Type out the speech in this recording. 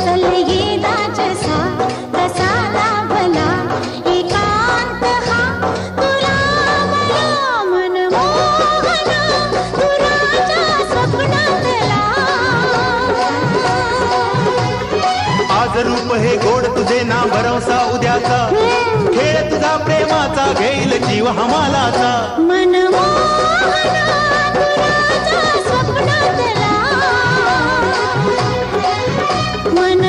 चल ये दाजसा कसा लाभला एकांत हा तुला मला मनमोहना तुराच्या स्वप्नातला आज रूप हे गोड तुझे ना भरवसा उद्याचा खेळ तुझा प्रेमाचा घेईल जीव हमालाचा मनमोहना तुराच्या स्वप्नातला मन